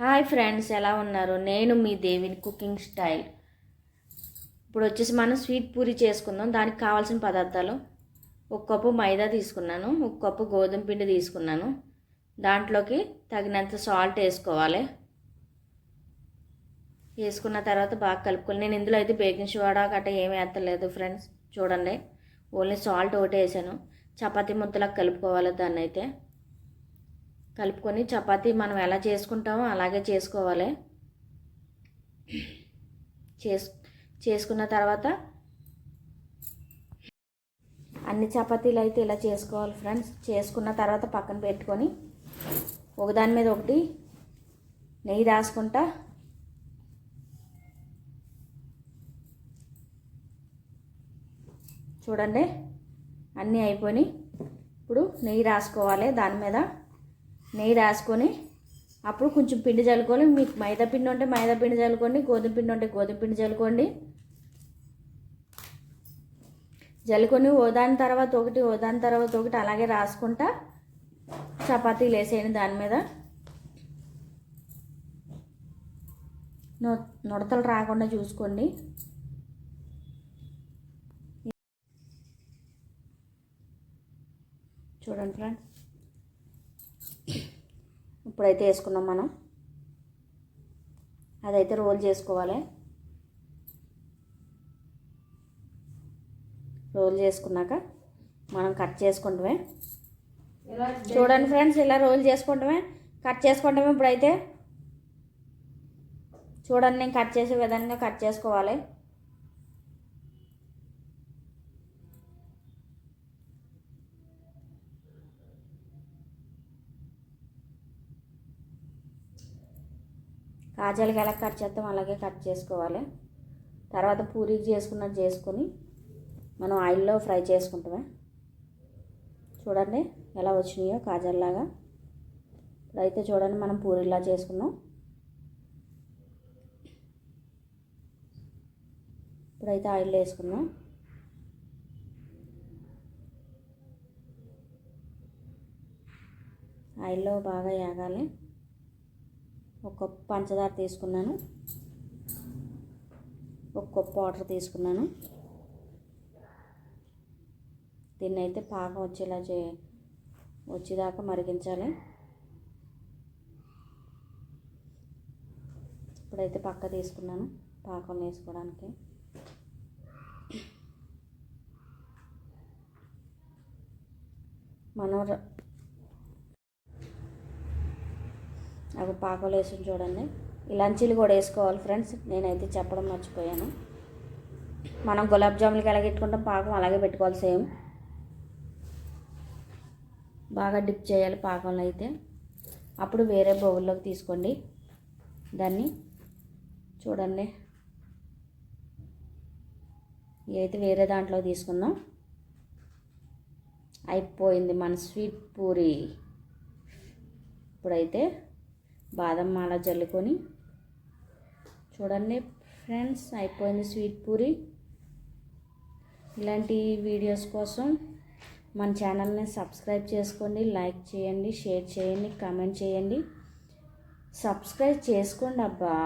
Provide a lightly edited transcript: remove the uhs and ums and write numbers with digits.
Hi friends, ఎలా ఉన్నారు? నేను మీ దేవిని కుకింగ్ స్టైల్. ఇప్పుడు వచ్చేసి మనం స్వీట్ పూరి చేసుకుందాం. దానికి కావాల్సిన పదార్థాలు: ఒక కప్పు మైదా తీసుకున్నాను, ఒక కప్పు గోధుమ పిండి తీసుకున్నాను. దాంట్లోకి తగినంత సాల్ట్ వేసుకోవాలి. వేసుకున్న తర్వాత బాగా కలుపుకోవాలి. నేను ఇందులో అయితే బేకింగ్ సోడా గట్రా ఏమీ వేస్తలేదు ఫ్రెండ్స్. చూడండి, ఓన్లీ సాల్ట్ ఒకటి వేసాను. చపాతీ ముద్దలకు కలుపుకోవాలి. దాన్ని అయితే కలుపుకొని చపాతీ మనం ఎలా చేసుకుంటామో అలాగే చేసుకోవాలి. చేసుకున్న తర్వాత అన్ని చపాతీలు అయితే ఇలా చేసుకోవాలి ఫ్రెండ్స్. చేసుకున్న తర్వాత పక్కన పెట్టుకొని ఒకదాని మీద ఒకటి నెయ్యి రాసుకుంటా చూడండి, అన్నీ అయిపోయి ఇప్పుడు నెయ్యి రాసుకోవాలి. దాని మీద నెయ్యి రాసుకొని అప్పుడు కొంచెం పిండి చల్లుకొని, మీకు మైదా పిండి ఉంటే మైదా పిండి చల్లుకోండి, గోధుమ పిండి ఉంటే గోధుమ పిండి చల్లుకోండి. జల్లుకొని ఓదాని తర్వాత ఒకటి అలాగే రాసుకుంటా చపాతీలు వేసేయండి. దాని మీద నుడతలు రాకుండా చూసుకోండి. చూడండి ఫ్రెండ్స్, ఇప్పుడైతే వేసుకున్నాం మనం. అదైతే రోల్ చేసుకోవాలి. రోల్ చేసుకున్నాక మనం కట్ చేసుకుంటామే. చూడండి ఫ్రెండ్స్, ఇలా రోల్ చేసుకుంటామే, కట్ చేసుకుంటామే. ఇప్పుడైతే చూడండి, నేను కట్ చేసే విధంగా కట్ చేసుకోవాలి. కాజాలకి ఎలా కట్ చేస్తాం అలాగే కట్ చేసుకోవాలి. తర్వాత పూరీకి చేసుకున్నట్టు చేసుకొని మనం ఆయిల్లో ఫ్రై చేసుకుంటామే. చూడండి ఎలా వచ్చినాయో కాజల్లాగా. ఇప్పుడైతే చూడండి, మనం పూరీలా చేసుకున్నాం. ఇప్పుడైతే ఆయిల్లో వేసుకున్నాం. ఆయిల్లో బాగా వేగాలి. ఒక కప్పు పంచదార తీసుకున్నాను, ఒక కప్పు వాటర్ తీసుకున్నాను. దీన్ని అయితే పాకం వచ్చేదాకా మరిగించాలి. ఇప్పుడైతే పక్క తీసుకున్నాను పాకం వేసుకోవడానికి. మనం అవి పాకలు వేసి చూడండి. ఇలాంచీలు కూడా వేసుకోవాలి ఫ్రెండ్స్. నేనైతే చెప్పడం మర్చిపోయాను. మనం గులాబ్ జాములకి ఎలా పెట్టుకుంటాం పాకం అలాగే పెట్టుకోవాలి సేమ్. బాగా డిప్ చేయాలి పాకంలో అయితే. అప్పుడు వేరే బౌల్లోకి తీసుకోండి దాన్ని. చూడండి, ఇదైతే వేరే దాంట్లో తీసుకుందాం. అయిపోయింది మన స్వీట్ పూరి. ఇప్పుడైతే బాదం మాల జల్లుకొని చూడండి ఫ్రెండ్స్, అయిపోయింది స్వీట్ పూరి. ఇలాంటి వీడియోస్ కోసం మన ఛానల్ని సబ్స్క్రైబ్ చేసుకోండి, లైక్ చేయండి, షేర్ చేయండి, కామెంట్ చేయండి. సబ్స్క్రైబ్ చేసుకోండి అబ్బా.